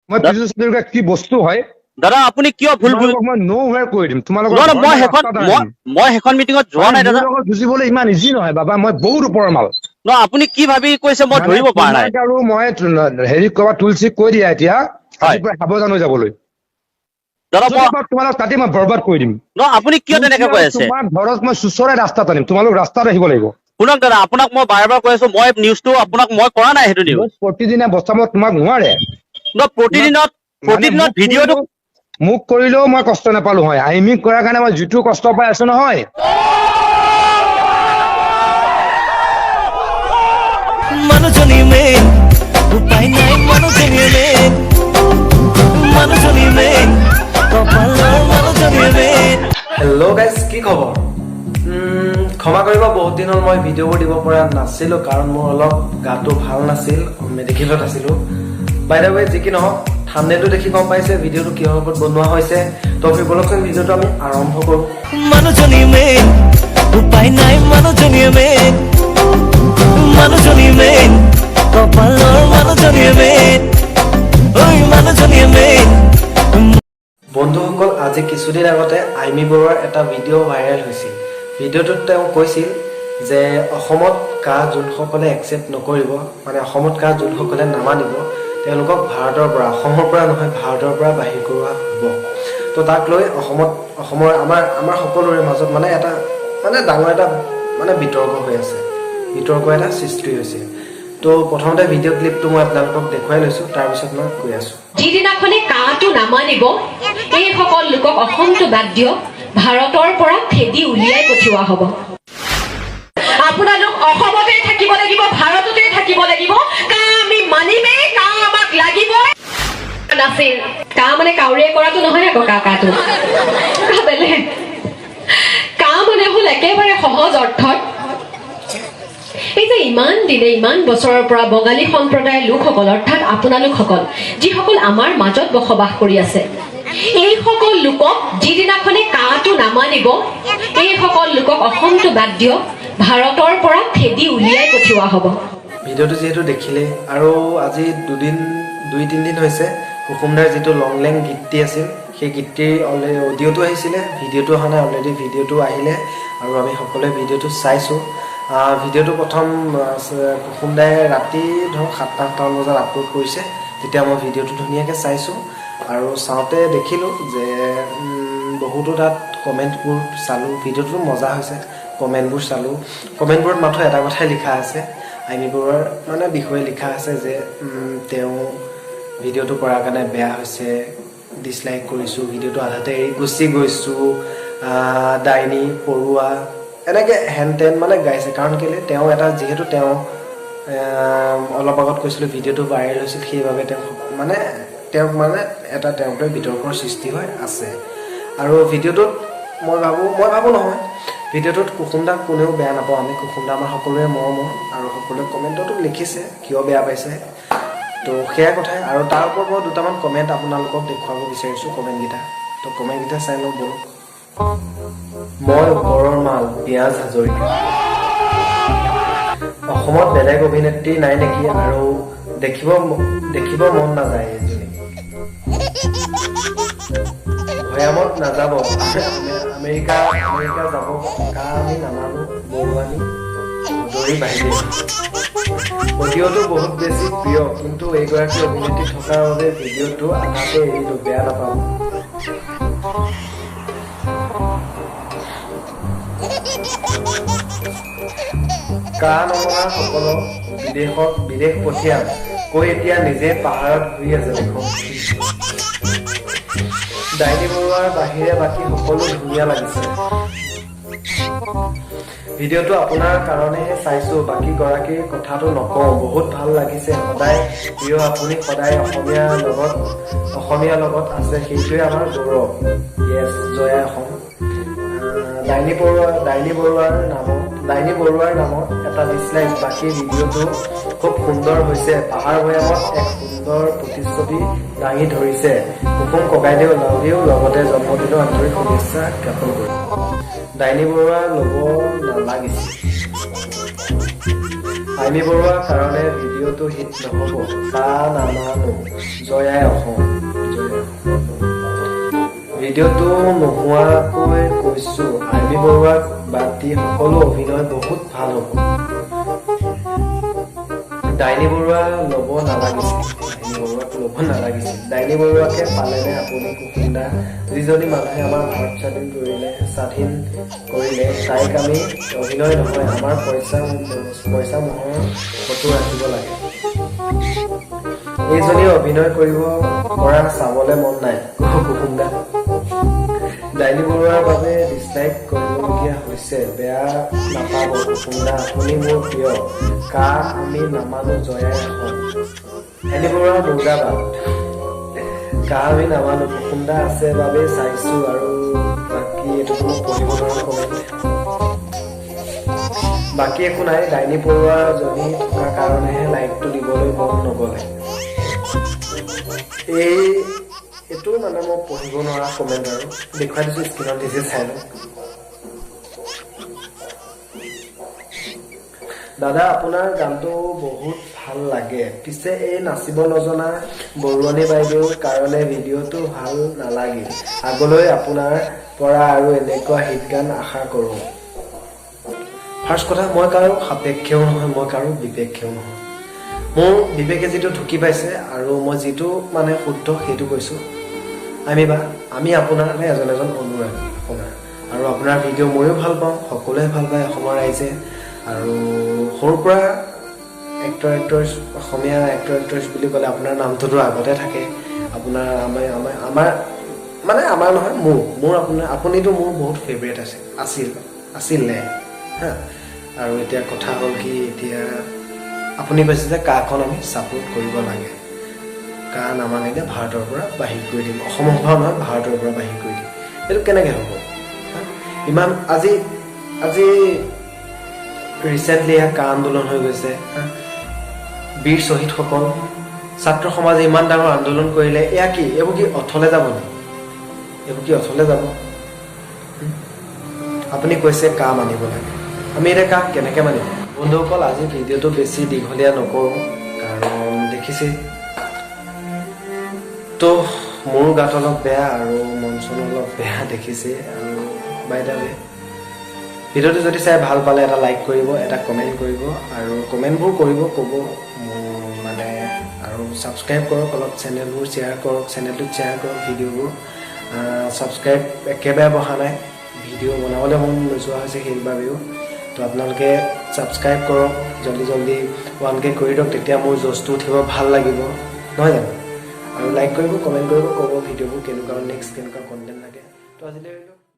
মই পীযুষ হাজৰিকা কি বস্তু হয় দাদা আপুনি কিয় ভুল ভুল মই নো ৱেৰ কৰি দিম তোমালোকৰ মই সেইখন মিটিঙত যোৱা নাই দাদা বুজিবলৈ ইমান ইজি নহয় বাবা মই বহুত ওপৰৰ মাল ন আপুনি কি ভাবি কৈছে মই ধৰিব পৰা নাই আৰু মই হেৰি ক'বা তুলসী কৈ দিয়া এতিয়া আজিৰ পৰা সাৱধান হৈ যাবলৈ দাদা তোমালোক তাতে মই বৰবাদ কৰি দিম ন আপুনি কিয় তেনেকে কৈ আছে তোমাৰ ঘৰত মই চুচৰাই ৰাস্তাত আনিম তোমালোক ৰাস্তাত আহিব লাগিব শুনক দাদা আপোনাক মই বাৰে বাৰে কৈ আছো মই নিউজটো আপোনাক মই কৰা নাই সেইটো নিউজ প্ৰতিদিনে বস্তাব তোমাক নোৱাৰে ন প্ৰতিদিনত ভিডিঅ'টো মোক কৰিলেও মই কষ্ট নাপালো হয় আইমিক কৰাৰ কাৰণে মই যিটো কষ্ট পাই আছো নহয় মানুহজনী মেইন উপায় নাই মানুহজনী মেইন মানুহজনী মেইন কপালৰ মানুহজনী মেইন হেল্ল' গাইজ কি খবৰ ক্ষমা কৰিব বহুত দিন হ'ল মই ভিডিঅ'বোৰ দিব পৰা নাছিলো কাৰণ মোৰ অলপ গাটো ভাল নাছিল মেডিকেলত আছিলো বাই দ্য ৱে যি কি নহওক থাম্বনেইলটো দেখি গম পাইছে ভিডিঅ'টো কিহৰ ওপৰত বনোৱা হৈছে তো বলকচোন ভিডিঅ'টো আমি আৰম্ভ কৰোঁ মানুহজনী মেইন উপায় নাই মানুহজনী মেইন মানুহজনী মেইন কপালৰ মানুহজনী মেইন ঐ মানুহজনী মেইন বন্ধুসকল আজি কিছুদিন আগতে আইমি বৰুৱাৰ এটা ভিডিঅ' ভাইৰেল হৈছিল ভিডিঅ'টোত তেওঁ কৈছিল যে অসমত কাহ যোনসকলে একচেপ্ট নকৰিব মানে অসমত কাহ যোনসকলে নামানিব তেওঁলোকক ভাৰতৰ পৰা অসমৰ পৰা নহয় ভাৰতৰ পৰা বাহিৰ কৰোৱা হ'ব তো তাক লৈ অসমৰ আমাৰ সকলোৰে মাজত মানে এটা মানে ডাঙৰ এটা মানে বিতৰ্ক হৈ আছে বিতৰ্ক এটা সৃষ্টি হৈছে তো প্ৰথমতে ভিডিঅ' ক্লিপটো মই আপোনালোকক দেখুৱাই লৈছোঁ তাৰপিছত মই কৈ আছোঁ যিদিনাখনে কাহটো নামানিব এই সকল লোকক অসমটো বাদ দিয়ক ভাৰতৰ পৰা খেদি উলিয়াই পঠিওৱা হ'ব আপোনালোক অসমতে থাকিব লাগিব ভাৰততে থাকিব লাগিব কাহ আমি মানিমেই কাহ আমাক লাগিব নাছিল কাহ মানে কাউৰীয়ে কৰাটো নহয় আকৌ কাহটো বেলেগ কাহ মানে হ'ল একেবাৰে সহজ অৰ্থত এই যে ইমান দিনে ইমান বছৰৰ পৰা বঙালী সম্প্ৰদায়ৰ লোকসকল অৰ্থাৎ আপোনালোকসকল যিসকল আমাৰ মাজত বসবাস কৰি আছে এই সকল লোকক যিদিনাখনে কাহটো নামানিব এই সকল লোকক অসমটো বাদ দিয়ক ভাৰতৰ পৰা খেদি উলিয়াই পঠিওৱা হ'ব ভিডিঅ'টো যিহেতু দেখিলে আৰু আজি দুই তিনিদিন হৈছে কুকুমদাৰ যিটো লংলেং গীতটি আছিল সেই গীতটিৰ অডিঅ'টো আহিছিলে ভিডিঅ'টো অহা নাই অলৰেডি ভিডিঅ'টো আহিলে আৰু আমি সকলোৱে ভিডিঅ'টো চাইছোঁ ভিডিঅ'টো প্ৰথম কুকুমদাই ৰাতি ধৰক 7-8 বজাত আপলোড কৰিছে তেতিয়া মই ভিডিঅ'টো ধুনীয়াকৈ চাইছোঁ আৰু চাওঁতে দেখিলোঁ যে বহুতো তাত কমেণ্টবোৰ চালোঁ ভিডিঅ'টো মজা হৈছে কমেণ্টবোৰ চালোঁ কমেণ্টবোৰত মাত্ৰ এটা কথাই লিখা আছে আইমি বৰুৱাৰ মানে বিষয়ে লিখা আছে যে তেওঁ ভিডিঅ'টো কৰাৰ কাৰণে বেয়া হৈছে ডিছলাইক কৰিছোঁ ভিডিঅ'টো আধাতে এৰি গুচি গৈছোঁ ডাইনী পৰুৱা এনেকৈ হেন তেন মানে গাইছে কাৰণ কেলৈ তেওঁ এটা যিহেতু তেওঁ অলপ আগত কৈছিলোঁ ভিডিঅ'টো ভাইৰেল হৈছিল সেইবাবে তেওঁক মানে এটা তেওঁক লৈ বিতৰ্কৰ সৃষ্টি হৈ আছে আৰু ভিডিঅ'টোত মই ভাবোঁ নহয় ভিডিঅ'টোত কুকুমদাক কোনেও বেয়া নাপাওঁ আমি কুকুমদা আমাৰ সকলোৰে মৰমৰ আৰু সকলোৱে কমেণ্টতো লিখিছে কিয় বেয়া পাইছে তো সেয়া কথাই আৰু তাৰ ওপৰত মই দুটামান কমেণ্ট আপোনালোকক দেখুৱাব বিচাৰিছোঁ কমেণ্টকেইটা তো কমেণ্টকেইটা চাই লওঁ ব'লক মই ওপৰৰ মাল পিয়াজ হাজৰিকা অসমত বেলেগ অভিনেত্ৰী নাই নেকি আৰু দেখিব মন নাযায় এজনী ভৈয়ামত নাযাব আমেৰিকা যাব কা আমি নামানো বৰুৱানী ধৰি বাহিৰে অডিঅ'টো বহুত বেছি প্ৰিয় কিন্তু এইগৰাকী অভিনেত্ৰী থকাৰ বাবে ভিডিঅ'টো আধাতে এৰিলোঁ বেয়া নাপাওঁ কা নমনা সকলক বিদেশ পঠিয়াম কৈ এতিয়া নিজে পাহাৰত ঘূৰি আছে দেখোন ডাইনী বৰুৱাৰ বাহিৰে বাকী সকলো ধুনীয়া লাগিছে ভিডিঅ'টো আপোনাৰ কাৰণেহে চাইছোঁ বাকী গৰাকীৰ কথাটো নকওঁ বহুত ভাল লাগিছে সদায় প্ৰিয় আপুনি সদায় অসমীয়া লগত আছে সেইটোৱে আমাৰ গৌৰৱ য়েছ জয়া অসম ডাইনী বৰুৱাৰ নামত এটা ডিছলাইক বাকী ভিডিঅ'টো খুব সুন্দৰ হৈছে পাহাৰ ভৈয়ামত এক সুন্দৰ প্ৰতিচ্ছবি দাঙি ধৰিছে কুকুম ককাইদেউ লাভেও লগতে জন্মদিনৰ আন্তৰিক শুভেচ্ছা জ্ঞাপন কৰিম ডাইনী বৰুৱা ল'ব নালাগিছিল আইমি বৰুৱাৰ কাৰণে ভিডিঅ'টো হিট নহ'ব কা নামানো জয়াই অসম ভিডিঅ'টো নোহোৱাকৈ কৈছো আইমি বৰুৱাক বাদ দি সকলো অভিনয় বহুত ভাল হ'ব ডাইনী বৰুৱা ল'ব নালাগিছিল ডাইনী বৰুৱাকে পালেনে আপুনি কুকুন্দা যিজনী মানুহে আমাৰ ভাৰত স্বাধীন কৰিলে তাইক আমি অভিনয় নহয় আমাৰ পইচা মোহৰ ফটো ৰাখিব লাগে এইজনী অভিনয় কৰিব পৰা চাবলৈ মন নাই কুকুন্দা ডাইনী বৰুৱাৰ বাবে ডিছলাইক কৰিবলগীয়া হৈছে বেয়া নাপাব কুকুন্দা আপুনি মোৰ প্ৰিয় কা আমি নামানো জয়াই এখন ডাইনী বৰুৱা মুৰ্দাবাদ কা আমি নামানো কুকুন্দা আছে বাবে চাইছো আৰু বাকী এইটো কোনো পঢ়িব নোৱাৰা কমেণ্ট বাকী একো নাই ডাইনী বৰুৱা জনী থকা কাৰণেহে লাইকটো দিবলৈ মন নগ'লে এইটো মানে মই পঢ়িব নোৱাৰা কমেণ্ট আৰু দেখুৱাই দিছো স্ক্ৰীণত নিজে চাই লওক দাদা আপোনাৰ গানটো বহুত ভাল লাগে পিছে এই নাচিব নজনা বৰুৱানী বাইদেউৰ কাৰণে ভিডিঅ'টো ভাল নালাগিল আগলৈ আপোনাৰ পৰা আৰু এনেকুৱা হিট গান আশা কৰোঁ ফাৰ্ষ্ট কথা মই কাৰো সাপেক্ষেও নহয় মই কাৰো বিপেক্ষেও নহয় মোৰ বিবেকে যিটো ঢুকি পাইছে আৰু মই যিটো মানে শুদ্ধ সেইটো কৈছো আমি আপোনাৰহে এজন অনুৰাগী আপোনাৰ আৰু আপোনাৰ ভিডিঅ' ময়ো ভাল পাওঁ সকলোৱে ভাল পায় অসমৰ ৰাইজে আৰু সৰুৰ পৰা অসমীয়া এক্টৰ এক্ট্ৰেছ বুলি ক'লে আপোনাৰ নামটোতো আগতে থাকে আপোনাৰ আমাৰ নহয় মোৰ আপুনিতো মোৰ বহুত ফেভৰেট আছিলে হা আৰু এতিয়া কথা হ'ল কি এতিয়া আপুনি কৈছে যে কাখন আমি ছাপোৰ্ট কৰিব লাগে কা নামানিলে ভাৰতৰ পৰা বাহিৰ কৰি দিম অসমৰ পৰা নহয় ভাৰতৰ পৰা বাহিৰ কৰি দিম এইটো কেনেকৈ হ'ব ইমান আজি ৰিচেণ্টলি কা আন্দোলন হৈ গৈছে বীৰ শ্বহীদসকল ছাত্ৰ সমাজে ইমান ডাঙৰ আন্দোলন কৰিলে এয়া কি এইবোৰ কি অথলে যাব নেকি এইবোৰ কি অথলে যাব আপুনি কৈছে কা মানিব লাগে আমি এতিয়া কাক কেনেকৈ মানিম বন্ধুসকল আজি ভিডিঅ'টো বেছি দীঘলীয়া নকৰোঁ কাৰণ দেখিছে তো মোৰ গাত অলপ বেয়া আৰু মন চন অলপ বেয়া দেখিছে আৰু বাই দা ৱে ভিডিঅ'টো যদি চাই ভাল পালে এটা লাইক কৰিব এটা কমেণ্ট কৰিব আৰু কমেণ্টবোৰ কৰিব ক'ব মানে আৰু ছাবস্ক্ৰাইব কৰক অলপ চেনেলবোৰ শ্বেয়াৰ কৰক চেনেলটোত শ্বেয়াৰ কৰক ভিডিঅ'বোৰ ছাবস্ক্ৰাইব একেবাৰে বহা নাই ভিডিঅ' বনাবলৈ মন নোযোৱা হৈছে সেইবাবেও তো আপোনালোকে ছাবস্ক্ৰাইব কৰক জলদি 1K কৰি দিয়ক তেতিয়া মোৰ জজটো উঠিব ভাল লাগিব নহয় জানো আৰু লাইক কৰিব কমেণ্ট কৰিব ক'ব ভিডিঅ'বোৰ কেনেকুৱা নেক্সট কেনেকুৱা কণ্টেণ্ট লাগে তো আজিলৈ